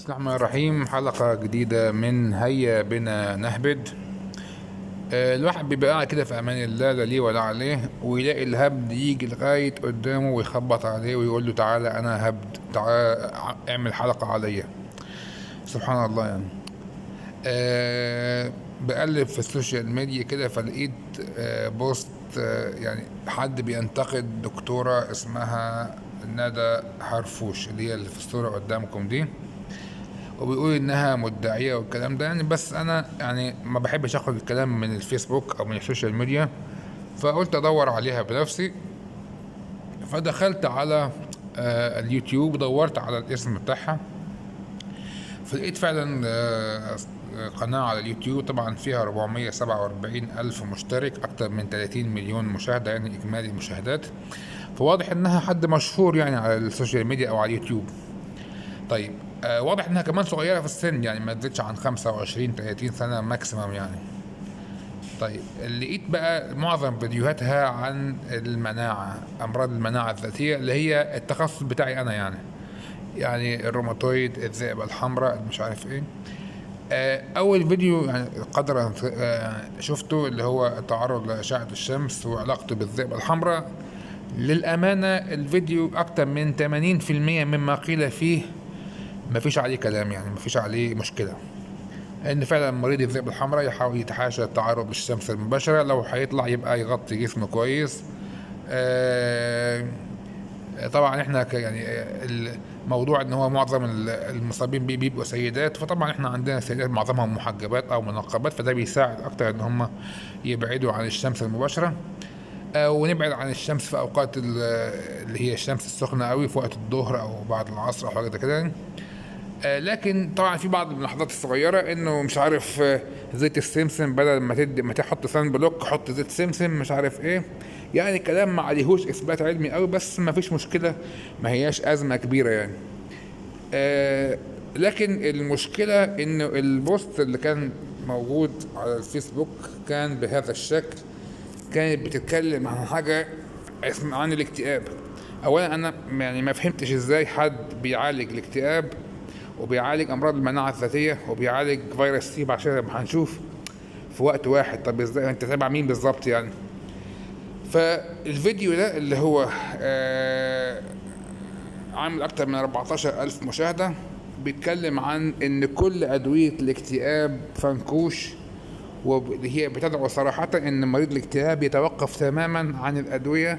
بسم الله الرحمن الرحيم. حلقة جديدة من هيا بنا نهبد. الواحد بيبقى قاعد كده في أمان الله، لا ليه ولا عليه، ويلاقي الهبد يجي لغاية قدامه ويخبط عليه ويقول له تعالى أنا هبد، تعالى اعمل حلقة عليا. سبحان الله يعني. بقلب في السوشيال ميديا كده فلقيت بوست، يعني حد بينتقد دكتورة اسمها ندى حرفوش، اللي في الصورة قدامكم دي، وبيقول انها مدعية والكلام ده يعني. بس انا يعني ما بحبش اخد الكلام من الفيسبوك او من السوشيال ميديا، فقلت ادور عليها بنفسي. فدخلت على اليوتيوب، دورت على الاسم بتاعها، فلقيت فعلا قناة على اليوتيوب طبعا فيها 447 ألف مشترك، أكتر من 30 مليون مشاهدة، يعني إجمالي المشاهدات. فواضح إنها حد مشهور يعني على السوشيال ميديا أو على اليوتيوب. طيب واضح إنها كمان صغيرة في السن، يعني ما تزيدش عن 25 30 سنة ماكسيمم يعني. طيب لقيت بقى معظم فيديوهاتها عن المناعة، أمراض المناعة الذاتية اللي هي التخصص بتاعي أنا يعني الروماتويد، الذئبة الحمراء، مش عارف ايه. اول فيديو يعني قدر شفته اللي هو التعرض لأشعة الشمس وعلاقته بالذئبة الحمراء. للأمانة الفيديو أكتر من 80% مما قيل فيه ما فيش عليه كلام، يعني ما فيش عليه مشكلة، ان فعلا مريض الذئبة الحمراء يحاول يتحاشى التعرض للشمس المباشرة، لو هيطلع يبقى يغطي جسمه كويس. طبعا احنا يعني الموضوع ان هو معظم المصابين بيه بيبقوا سيدات، فطبعا احنا عندنا سيدات معظمهم محجبات او منقبات، فده بيساعد اكتر ان هم يبعدوا عن الشمس المباشرة. ونبعد عن الشمس في اوقات اللي هي الشمس السخنة قوي، في وقت الظهر او بعد العصر او حاجة زي كده يعني. لكن طبعا في بعض الملاحظات الصغيرة، انه مش عارف زيت السمسم بدل ما تحط سان بلوك حط زيت سمسم، مش عارف ايه. يعني كلام ما عليهوش اثبات علمي قوي، بس ما فيش مشكلة، ما هياش ازمة كبيرة يعني. لكن المشكلة انه البوست اللي كان موجود على الفيسبوك كان بهذا الشكل. كانت بتتكلم عن حاجة عن الاكتئاب. اولا انا يعني ما فهمتش ازاي حد بيعالج الاكتئاب وبيعالج امراض المناعه الذاتيه وبيعالج فيروس سي، عشان هنشوف في وقت واحد. طب ازاي انت تابع مين بالظبط يعني؟ فالفيديو ده اللي هو عامل اكتر من 14 الف مشاهده، بيتكلم عن ان كل ادويه الاكتئاب فنكوش، وهي بتدعو صراحه ان مريض الاكتئاب يتوقف تماما عن الادويه،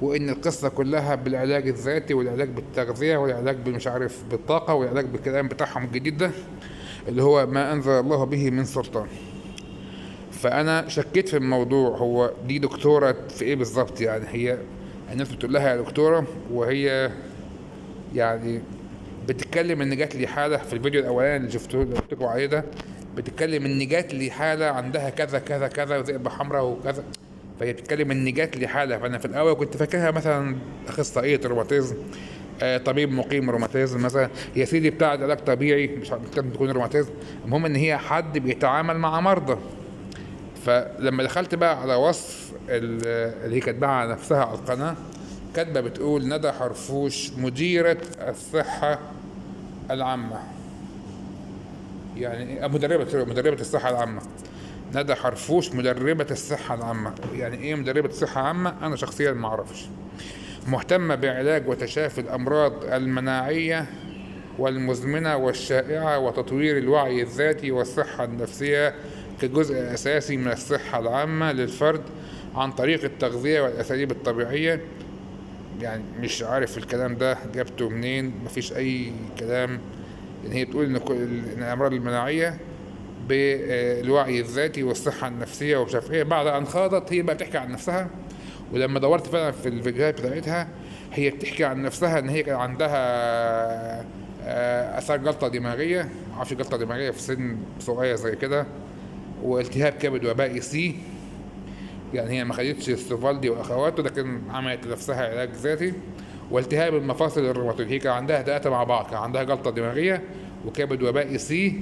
وان القصه كلها بالعلاج الذاتي والعلاج بالتغذيه والعلاج مش عارف بالطاقه والعلاج بالكلام بتاعهم الجديد ده اللي هو ما انزل الله به من سلطان. فانا شكيت في الموضوع، هو دي دكتوره في ايه بالظبط يعني؟ هي الناس بتقول لها يا دكتوره، وهي يعني بتتكلم ان جات لي حاله في الفيديو الاولاني اللي شفته اللي قلت لكم عليه ده، بتتكلم ان جات لي حاله عندها كذا كذا كذا وذئبه حمراء وكذا. فهي بتتكلم ان جات لي حاله، فانا في الاول كنت فاكرها مثلا اخصائيه روماتيزم، طبيب مقيم روماتيزم مثلا، يا سيدي بتاع علاج طبيعي، مش لازم تكون روماتيزم. المهم ان هي حد بيتعامل مع مرضى. فلما دخلت بقى على وصف اللي هي كاتباها على نفسها على القناه، كاتبه بتقول ندى حرفوش مديره الصحه العامه، يعني مدربه الصحه العامه. ندى حرفوش مدربة الصحة العامة. يعني ايه مدربة الصحة العامة؟ انا شخصيا ما اعرفش. مهتمة بعلاج وتشافي الامراض المناعية والمزمنة والشائعة وتطوير الوعي الذاتي والصحة النفسية كجزء اساسي من الصحة العامة للفرد عن طريق التغذية والاساليب الطبيعية. يعني مش عارف الكلام ده جابته منين، مفيش اي كلام. يعني هي بتقول ان إن الامراض المناعية بالوعي الذاتي والصحة النفسية ومش عارف ايه. بعد ان خاضت هي بقى بتحكي عن نفسها، ولما دورت فعلا في الفيديوهات بتاعتها هي بتحكي عن نفسها ان هي كان عندها اثار جلطة دماغية، معرفش جلطة دماغية في سن صغير زي كده، والتهاب كبد وبائي سي. يعني هي ما خدتش السوفالدي واخواته، لكن عملت لنفسها علاج ذاتي. والتهاب المفاصل الروماتويد، هي كان عندها ثلاثة مع بعض، كان عندها جلطة دماغية وكبد وبائي سي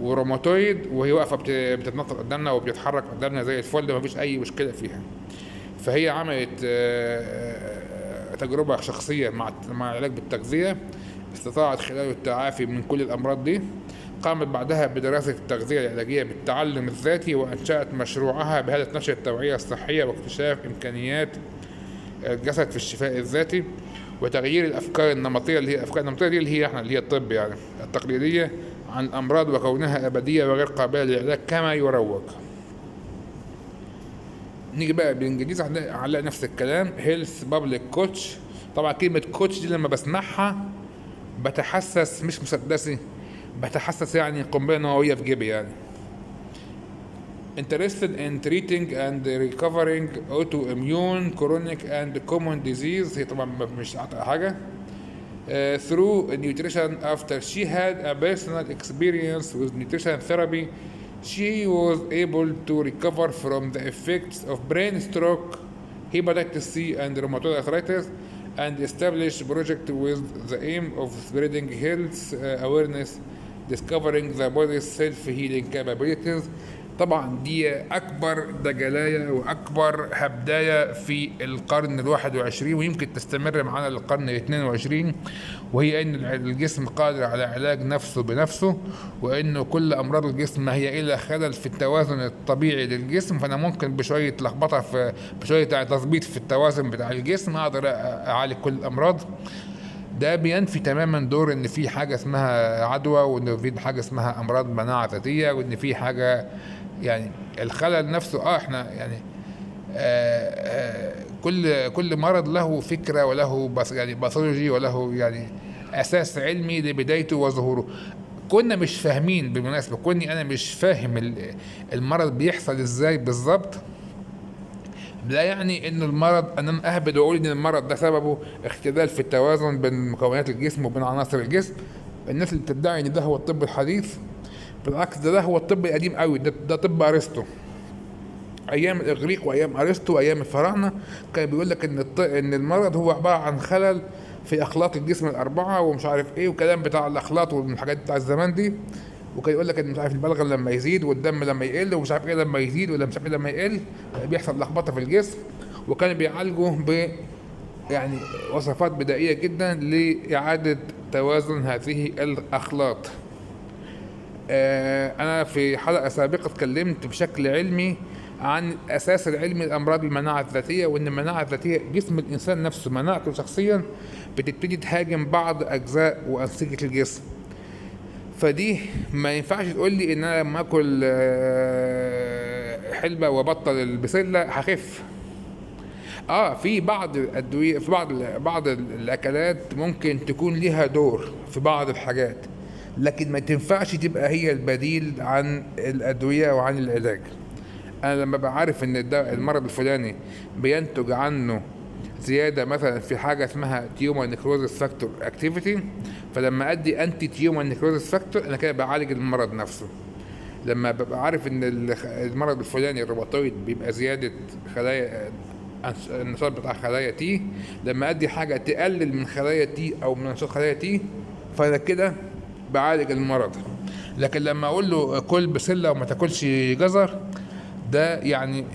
وروماتويد، وهي واقفه بتتنطط قدامنا وبتتحرك قدامنا زي الفل، ما فيش اي مشكله فيها. فهي عملت تجربه شخصيه مع العلاج بالتغذيه، استطاعت خلاله التعافي من كل الأمراض دي. قامت بعدها بدراسة التغذية العلاجية بالتعلم الذاتي، وأنشأت مشروعها بهدف نشر التوعية الصحية واكتشاف إمكانيات الجسد في الشفاء الذاتي، وتغيير الأفكار النمطية اللي هي الأفكار النمطية دي اللي هي الطب يعني التقليدية عن الأمراض وكونها أبدية وغير قابلة للعلاج كما يروج. نيجي بقى بالإنجليزي على نفس الكلام هيلث بابليك كوتش. طبعا كلمة كوتش دي لما بسمعها بتحسس مش مسدسي، بتحسس يعني قنبلة نووية في جيبي يعني. interested in treating and recovering autoimmune chronic and common disease. هي طبعا مش حاجة through nutrition. After she had a personal experience with nutrition therapy, she was able to recover from the effects of brain stroke, hepatitis C and rheumatoid arthritis, and establish project with the aim of spreading health awareness, discovering the body's self-healing capabilities. طبعا دي أكبر دجلاية وأكبر هبداية في القرن ال21 ويمكن تستمر معنا للقرن ال22، وهي أن الجسم قادر على علاج نفسه بنفسه، وأنه كل أمراض الجسم هي إلى خلل في التوازن الطبيعي للجسم. فأنا ممكن بشوية لخبطة بشوية تظبيط في التوازن بتاع الجسم أقدر أعالج كل الأمراض. ده بينفي تماما دور ان في حاجه اسمها عدوى، وان في حاجه اسمها امراض مناعه ذاتيه، وان في حاجه يعني الخلل نفسه. احنا يعني كل مرض له فكره وله يعني باثولوجي وله يعني اساس علمي لبدايته وظهوره. كنا مش فاهمين بالمناسبه، كوني انا مش فاهم المرض بيحصل ازاي بالظبط، لا يعني ان المرض ان انا اهبد واقول ان المرض ده سببه اختلال في التوازن بين مكونات الجسم وبين عناصر الجسم. الناس اللي بتدعي ان ده هو الطب الحديث، بالعكس ده هو الطب القديم قوي. ده طب ارسطو، ايام الاغريق وايام ارسطو وايام الفراعنه كان بيقول لك ان المرض هو عباره عن خلل في اخلاط الجسم الاربعه ومش عارف ايه وكلام بتاع الاخلاط والحاجات بتاع الزمان دي. وكان يقول لك ان مش عارف البلغم لما يزيد والدم لما يقل ومش عارف ايه لما يزيد ولا مش عارف ايه لما يقل بيحصل لخبطه في الجسم. وكان بيعالجوا يعني وصفات بدائيه جدا لاعاده توازن هذه الاخلاط. انا في حلقه سابقه اتكلمت بشكل علمي عن اساس العلم الامراض المناعه الذاتيه، وان المناعه الذاتيه جسم الانسان نفسه مناعته شخصيا بتبتدي تهاجم بعض اجزاء وانسجه الجسم. فدي ما ينفعش تقول لي ان انا لما اكل حلبة وبطل البسلة هخف. في بعض الادوية في بعض الاكلات ممكن تكون ليها دور في بعض الحاجات، لكن ما تنفعش تبقى هي البديل عن الادوية وعن العلاج. انا لما بعرف ان المرض الفلاني بينتج عنه زياده مثلا في حاجه اسمها تيومر نيكروزس فاكتور اكتيفيتي، فلما ادي انتي تيومر نيكروزس فاكتور انا كده بعالج المرض نفسه. لما ببقى عارف ان المرض الفلاني الروماتويد بيبقى زياده خلايا النشاط بتاع خلايا تي، لما ادي حاجه تقلل من خلايا تي او من نشاط خلايا تي فانا كده بعالج المرض. لكن لما اقول له كل بسله وما تاكلش جزر، ده يعني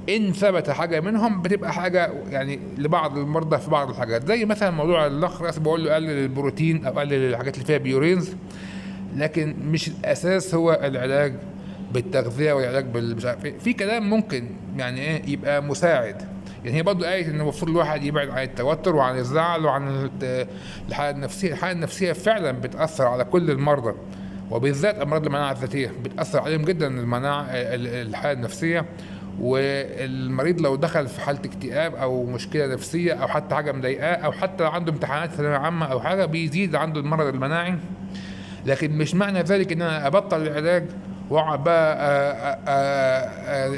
ان ثبت حاجه منهم بتبقى حاجه يعني لبعض المرضى في بعض الحاجات، زي مثلا موضوع النخرس بقول له قلل البروتين او قلل الحاجات اللي فيها بيورينز، لكن مش الاساس هو العلاج بالتغذيه والعلاج مش عارف ايه. في كلام ممكن يعني ايه يبقى مساعد، يعني هي برضه قالت ان المفروض الواحد يبعد عن التوتر وعن الزعل وعن الحاله النفسيه. الحاله النفسيه فعلا بتاثر على كل المرضى، وبالذات امراض المناعه الذاتيه بتاثر عليهم جدا المناعه الحاله النفسيه. والمريض لو دخل في حاله اكتئاب او مشكله نفسيه او حتى حاجه مضايقاه او حتى عنده امتحانات ثانويه عامه او حاجه بيزيد عنده المرض المناعي. لكن مش معنى ذلك ان انا ابطل العلاج واقعد بقى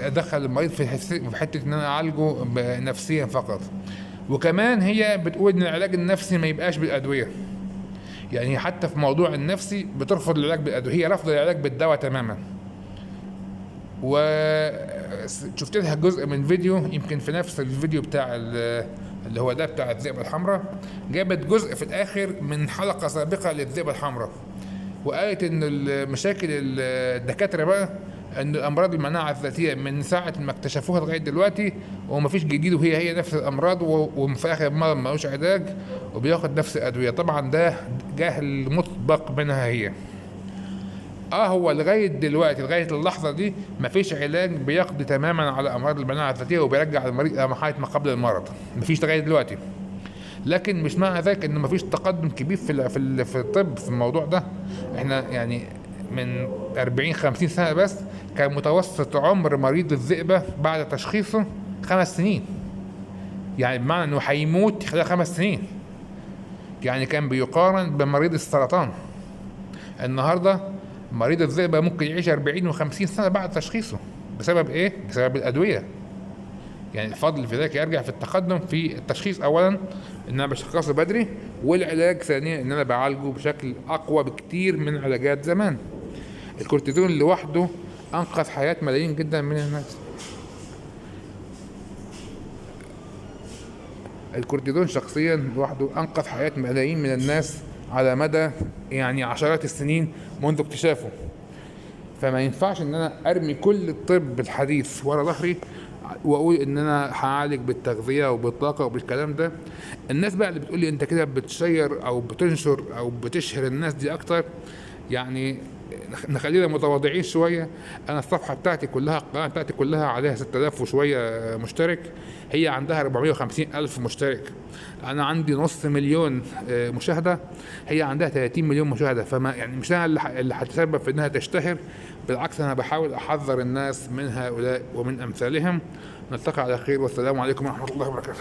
ادخل المريض في حته ان انا اعالجه نفسيا فقط. وكمان هي بتقول ان العلاج النفسي ما يبقاش بالادويه، يعني حتى في موضوع النفسي بترفض العلاج بالادويه، هي رفض العلاج بالدواء تماما. وشفت لها جزء من فيديو يمكن في نفس الفيديو بتاع اللي هو ده بتاع الذئبه الحمراء، جابت جزء في الاخر من حلقه سابقه للذئبه الحمراء، وقالت ان المشاكل الدكاتره بقى ان الامراض المناعه الذاتيه من ساعه ما اكتشفوها لغايه دلوقتي ومفيش جديد، وهي هي نفس الامراض، وفي اخر المرض ملوش علاج وبياخد نفس الادويه. طبعا ده جهل مسبق منها هي. هو لغايه دلوقتي لغايه اللحظه دي مفيش علاج بيقضي تماما على امراض المناعه الذاتيه وبيرجع المريض الى مرحله ما قبل المرض، مفيش لغايه دلوقتي. لكن مش معنى ذلك ان مفيش تقدم كبير في الطب في الموضوع ده. احنا يعني من 40 50 سنه بس كان متوسط عمر مريض الذئبه بعد تشخيصه 5 سنين، يعني بمعنى انه هيموت خلال 5 سنين. يعني كان بيقارن بمريض السرطان. النهارده مريض الذئبه ممكن يعيش 40 و50 سنه بعد تشخيصه. بسبب ايه؟ بسبب الادويه. يعني الفضل في ذلك يرجع في التقدم في التشخيص اولا، ان انا بشخصه بدري، والعلاج ثانيا ان انا بعالجه بشكل اقوى بكتير من علاجات زمان. الكورتيزون لوحده انقذ حياة ملايين جدا من الناس. الكورتيزون شخصيا لوحده انقذ حياة ملايين من الناس على مدى يعني عشرات السنين منذ اكتشافه. فما ينفعش ان انا ارمي كل الطب الحديث ورا ظهري واقول ان انا هعالج بالتغذيه وبالطاقه وبالكلام ده. الناس بقى اللي بتقول لي انت كده بتشير او بتنشر او بتشهر الناس دي اكتر، يعني نخلينا متواضعين شويه. انا الصفحه بتاعتي كلها، القناه بتاعتي كلها عليها 6000 وشويه مشترك، هي عندها 450 الف مشترك. انا عندي نص مليون مشاهده، هي عندها 30 مليون مشاهده. فما يعني مش انا اللي هتسبب في انها تشتهر، بالعكس انا بحاول احذر الناس من هؤلاء ومن امثالهم. نلتقي على خير، والسلام عليكم ورحمه الله وبركاته.